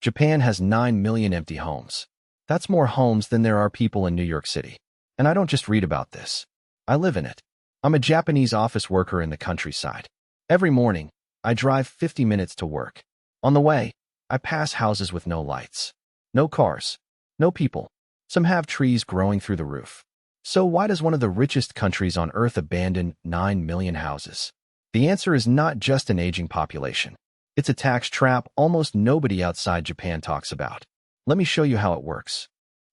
Japan has 9 million empty homes. That's more homes than there are people in New York City. And I don't just read about this. I live in it. I'm a Japanese office worker in the countryside. Every morning, I drive 50 minutes to work. On the way, I pass houses with no lights. No cars. No people. Some have trees growing through the roof. So why does one of the richest countries on Earth abandon 9 million houses? The answer is not just an aging population. It's a tax trap almost nobody outside Japan talks about. Let me show you how it works.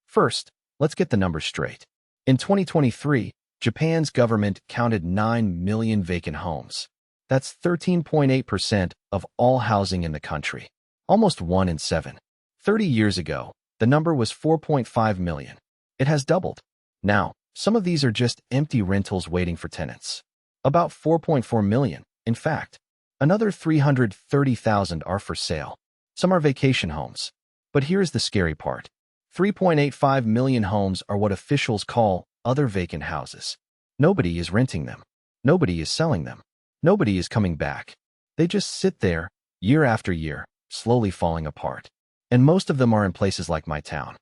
First, let's get the numbers straight. In 2023, Japan's government counted 9 million vacant homes. That's 13.8% of all housing in the country. Almost 1 in 7. 30 years ago, the number was 4.5 million. It has doubled. Now, some of these are just empty rentals waiting for tenants. About 4.4 million, in fact. Another 330,000 are for sale. Some are vacation homes. But here's the scary part. 3.85 million homes are what officials call other vacant houses. Nobody is renting them. Nobody is selling them. Nobody is coming back. They just sit there, year after year, slowly falling apart. And most of them are in places like my town.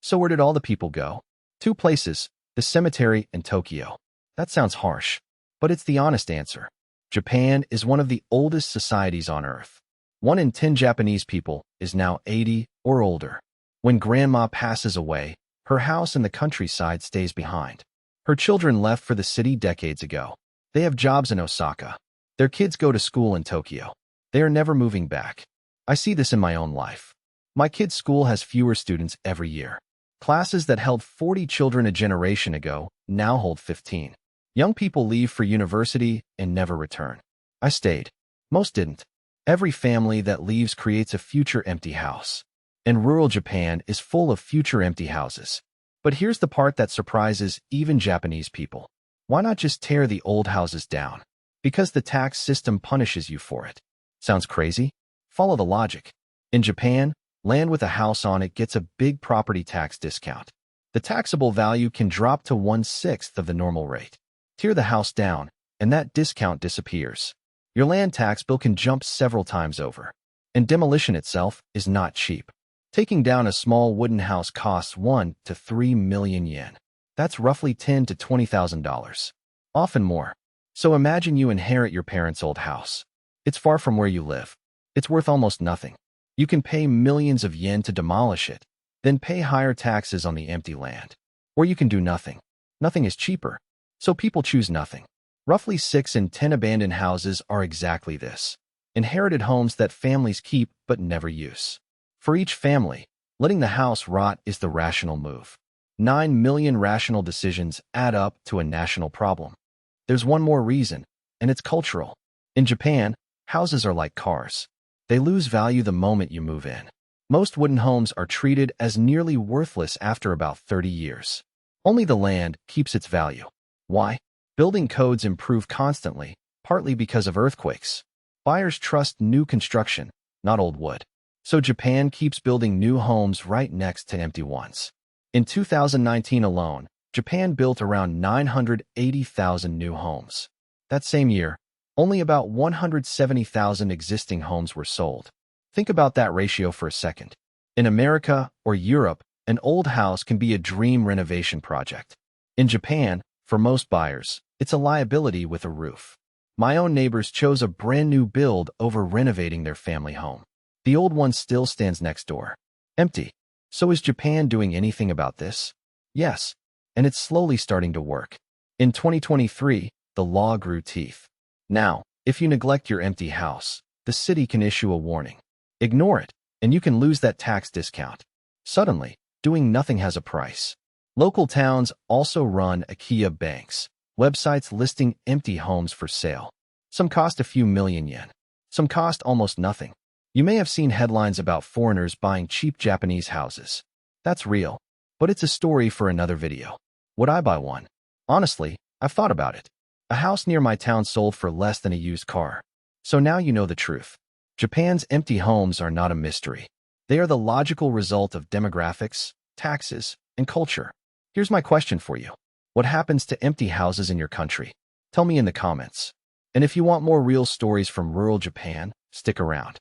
So where did all the people go? 2 places, the cemetery and Tokyo. That sounds harsh, but it's the honest answer. Japan is one of the oldest societies on Earth. 1 in 10 Japanese people is now 80 or older. When grandma passes away, her house in the countryside stays behind. Her children left for the city decades ago. They have jobs in Osaka. Their kids go to school in Tokyo. They are never moving back. I see this in my own life. My kid's school has fewer students every year. Classes that held 40 children a generation ago now hold 15. Young people leave for university and never return. I stayed. Most didn't. Every family that leaves creates a future empty house. And rural Japan is full of future empty houses. But here's the part that surprises even Japanese people. Why not just tear the old houses down? Because the tax system punishes you for it. Sounds crazy? Follow the logic. In Japan, land with a house on it gets a big property tax discount. The taxable value can drop to 1/6 of the normal rate. Tear the house down, and that discount disappears. Your land tax bill can jump several times over. And demolition itself is not cheap. Taking down a small wooden house costs 1 to 3 million yen. That's roughly $10,000 to $20,000. Often more. So imagine you inherit your parents' old house. It's far from where you live. It's worth almost nothing. You can pay millions of yen to demolish it, then pay higher taxes on the empty land. Or you can do nothing. Nothing is cheaper. So people choose nothing. Roughly 6 in 10 abandoned houses are exactly this. Inherited homes that families keep but never use. For each family, letting the house rot is the rational move. 9 million rational decisions add up to a national problem. There's one more reason, and it's cultural. In Japan, houses are like cars. They lose value the moment you move in. Most wooden homes are treated as nearly worthless after about 30 years. Only the land keeps its value. Why? Building codes improve constantly, partly because of earthquakes. Buyers trust new construction, not old wood. So Japan keeps building new homes right next to empty ones. In 2019 alone, Japan built around 980,000 new homes. That same year, only about 170,000 existing homes were sold. Think about that ratio for a second. In America or Europe, an old house can be a dream renovation project. In Japan, for most buyers, it's a liability with a roof. My own neighbors chose a brand new build over renovating their family home. The old one still stands next door. Empty. So is Japan doing anything about this? Yes, and it's slowly starting to work. In 2023, the law grew teeth. Now, if you neglect your empty house, the city can issue a warning. Ignore it, and you can lose that tax discount. Suddenly, doing nothing has a price. Local towns also run akiya banks, websites listing empty homes for sale. Some cost a few million yen. Some cost almost nothing. You may have seen headlines about foreigners buying cheap Japanese houses. That's real, but it's a story for another video. Would I buy one? Honestly, I've thought about it. A house near my town sold for less than a used car. So now you know the truth. Japan's empty homes are not a mystery. They are the logical result of demographics, taxes, and culture. Here's my question for you. What happens to empty houses in your country? Tell me in the comments. And if you want more real stories from rural Japan, stick around.